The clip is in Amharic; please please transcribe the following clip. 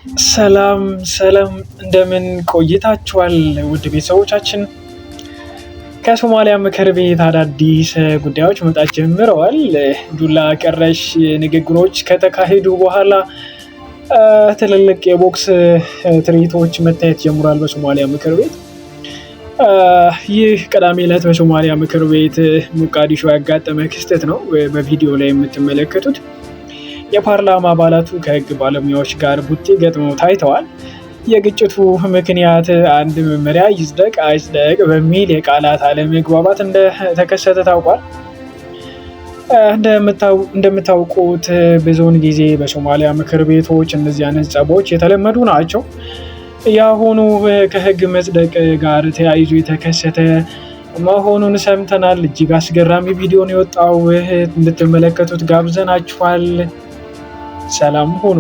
ሰላም ሰላም እንደምን ቆይታችኋል? ውድ ቤተሰቦቻችን ከሶማሊያ ምክር ቤት አዳዲስ ጉዳዮች መምጣት ጀምረዋል። ዱላ ቀረሽ ንግግሮች ከተካሄዱ በኋላ ትልልቅ የቦክስ ትርኢቶች መታየት ጀምሯል በሶማሊያ ምክር ቤት። ይህ ቅዳሜ ዕለት በሶማሊያ ምክር ቤት ሞቃዲሾ ያጋጠመ ክስተት ነው። በቪዲዮ ላይ የምትመለከቱት የፓርላማ አባላቱ ከህግ ባለሙያዎች ጋር ቡጢ ገጥመው ታይተዋል። የግጭቱ ምክንያት አንድ መመሪያ ይጽደቅ አይጽደቅ በሚል የቃላት አለመግባባት እንደተከሰተ ታውቋል። እንደምታውቁት ብዙውን ጊዜ በሶማሊያ ምክር ቤቶች እነዚህ አይነት ጸቦች የተለመዱ ናቸው። የአሁኑ ከህግ መጽደቅ ጋር ተያይዞ የተከሰተ መሆኑን ሰምተናል። እጅግ አስገራሚ ቪዲዮ ነው የወጣው። እንድትመለከቱት ጋብዘናችኋል። ሰላም ሁኑ።